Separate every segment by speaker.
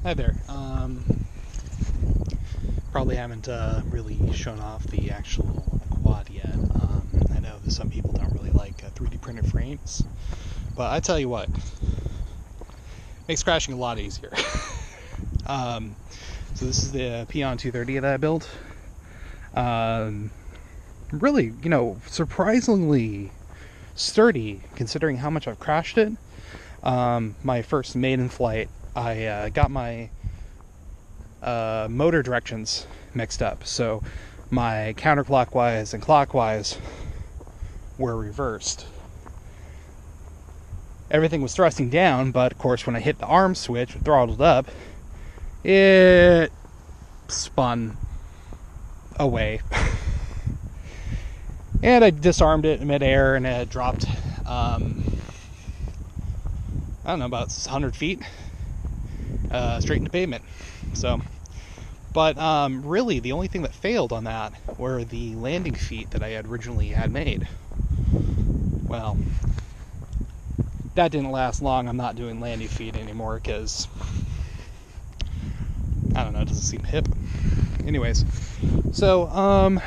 Speaker 1: Hi there. Probably haven't really shown off the actual quad yet. I know that some people don't really like 3D printed frames, but I tell you what, makes crashing a lot easier. um, so this is the Peon 230 that I built. Really, surprisingly sturdy considering how much I've crashed it. My first maiden flight, I got my motor directions mixed up. So my counterclockwise and clockwise were reversed. Everything was thrusting down, but of course when I hit the arm switch, throttled up, it spun away. And I disarmed it in midair and it dropped, I don't know, about 100 feet straight into pavement. So, but really the only thing that failed on that were the landing feet that I had originally had made. Well, that didn't last long. I'm not doing landing feet anymore because, I don't know, it doesn't seem hip. Anyways, so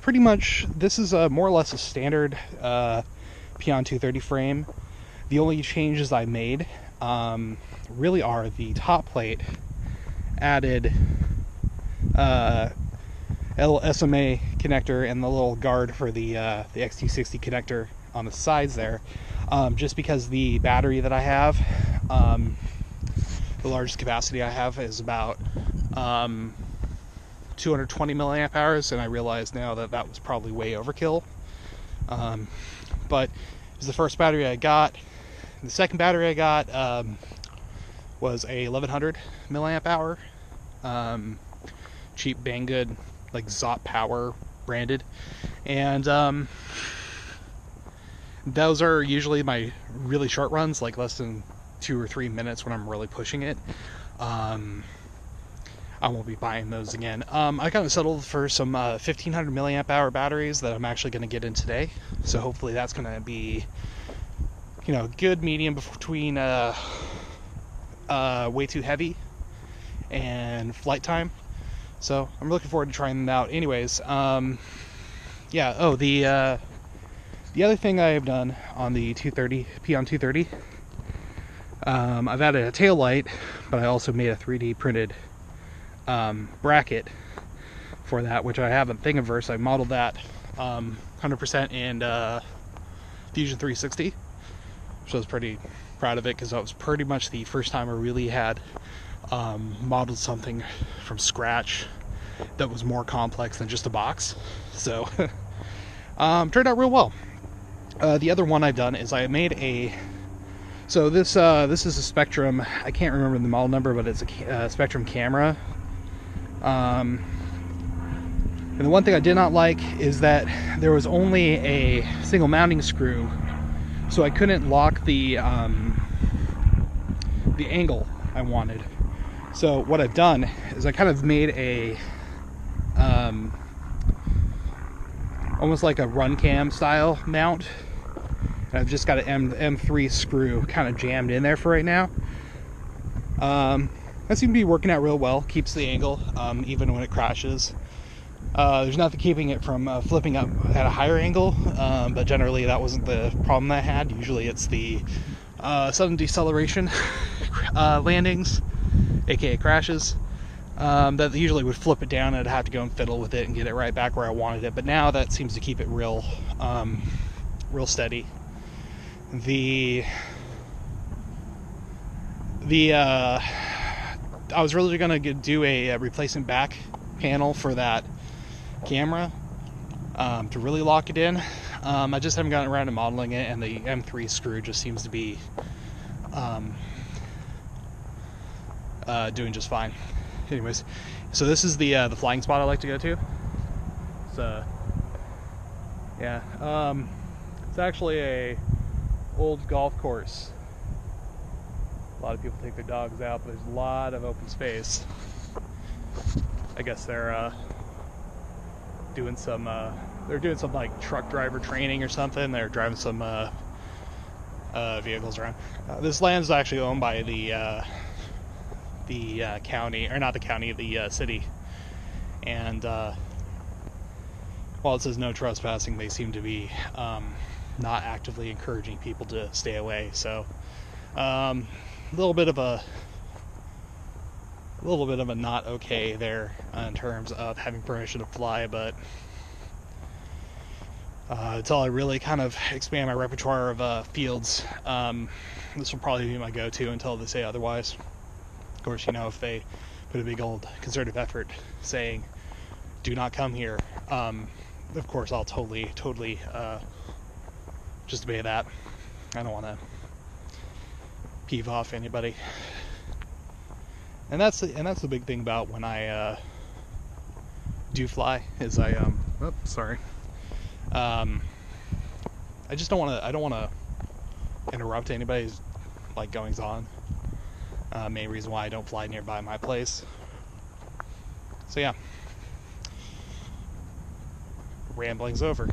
Speaker 1: pretty much this is more or less a standard Peon 230 frame. The only changes I made really are the top plate added SMA connector and the little guard for the XT60 connector on the sides there, just because the battery that I have, the largest capacity I have is about 220 milliamp hours, and I realize now that that was probably way overkill. But it was the first battery I got. The second battery I got was a 1100 milliamp hour, cheap Banggood, like Zot Power branded, and those are usually my really short runs, like less than 2 or 3 minutes when I'm really pushing it. I won't be buying those again. I kind of settled for some 1500 milliamp hour batteries that I'm actually going to get in today. So hopefully that's going to be, good medium between way too heavy and flight time. So I'm looking forward to trying them out. Anyways, yeah. Oh, the other thing I have done on the 230 Peon 230, I've added a tail light, but I also made a 3D printed bracket for that, which I have in Thingiverse. I modeled that 100% in Fusion 360, which I was pretty proud of it because that was pretty much the first time I really had modeled something from scratch that was more complex than just a box. So turned out real well. The other one I've done is I made a, so this is a Spectrum, I can't remember the model number, but it's a Spectrum camera. And the one thing I did not like is that there was only a single mounting screw, so I couldn't lock the angle I wanted. So what I've done is I kind of made a almost like a run cam style mount, and I've just got an M3 screw kind of jammed in there for right now. That seems to be working out real well. Keeps the angle even when it crashes. There's nothing keeping it from flipping up at a higher angle, but generally that wasn't the problem I had. Usually it's the sudden deceleration landings, aka crashes, that usually would flip it down and I'd have to go and fiddle with it and get it right back where I wanted it. But now that seems to keep it real steady. I was really going to do a replacement back panel for that camera to really lock it in. I just haven't gotten around to modeling it, and the M3 screw just seems to be doing just fine. Anyways, so this is the flying spot I like to go to. So yeah, it's actually a old golf course. A lot of people take their dogs out, but there's a lot of open space. I guess they're doing some like truck driver training or something. They're driving some vehicles around. This land is actually owned by the the county, or not the county, the city. And while it says no trespassing, they seem to be not actively encouraging people to stay away. So a little bit of a not okay there in terms of having permission to fly, but until I really kind of expand my repertoire of fields, this will probably be my go-to until they say otherwise. Of course, you know, if they put a big old concerted effort saying, do not come here, of course I'll totally just obey that. I don't want to peeve off anybody. And that's the big thing about when I do fly, is I just don't want to interrupt anybody's like goings on. Main reason why I don't fly nearby my place. So yeah, rambling's over.